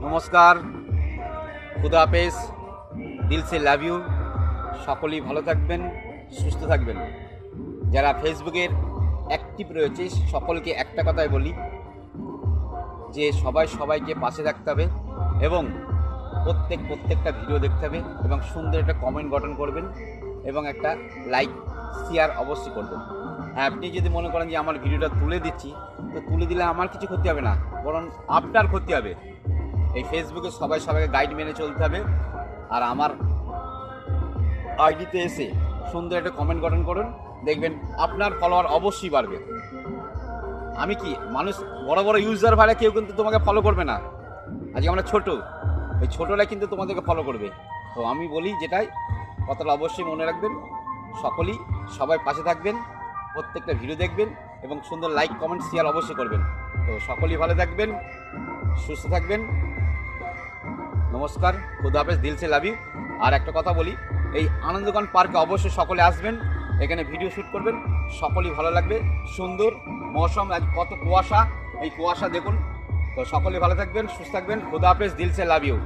নমস্কার, খুদা হাফেজ, দিল সে লাভ ইউ। সকলেই ভালো থাকবেন, সুস্থ থাকবেন। যারা ফেসবুকের অ্যাক্টিভ রয়েছে সকলকে একটা কথাই বলি যে সবাইকে পাশে থাকতে হবে এবং প্রত্যেকটা ভিডিও দেখতে হবে এবং সুন্দর একটা কমেন্ট গঠন করবেন এবং একটা লাইক শেয়ার অবশ্যই করবেন। হ্যাঁ, আপনি যদি মনে করেন যে আমার ভিডিওটা তুলে দিচ্ছি, তো তুলে দিলে আমার কিছু ক্ষতি হবে না, বরং আপনার ক্ষতি হবে। এই ফেসবুকে সবাইকে গাইড মেনে চলতে হবে। আর আমার আইডিতে এসে সুন্দর একটা কমেন্ট গঠন করুন, দেখবেন আপনার ফলোয়ার অবশ্যই বাড়বে। আমি কি মানুষ বড় বড় ইউজার ভাড়া কেউ কিন্তু তোমাকে ফলো করবে না। আজকে আমরা ছোট, ওই ছোটরা কিন্তু তোমাদেরকে ফলো করবে। তো আমি বলি যেটাই কথাটা অবশ্যই মনে রাখবেন, সবাই পাশে থাকবেন, প্রত্যেকটা ভিডিও দেখবেন এবং সুন্দর লাইক কমেন্ট শেয়ার অবশ্যই করবেন। তো সকলেই ভালো থাকবেন, সুস্থ থাকবেন। নমস্কার, খুদা হাফেজ, দিল সে লাভ ইউ। আর একটা কথা বলি, এই আনন্দগণ পার্কে অবশ্যই সকলে আসবেন, এখানে ভিডিও শ্যুট করবেন, সকলেই ভালো লাগবে। সুন্দর মৌসুম, আজ কত কুয়াশা, এই কুয়াশা দেখুন। তো সকলে ভালো থাকবেন, সুস্থ থাকবেন। খুদা হাফেজ, দিল সে লাভ ইউ।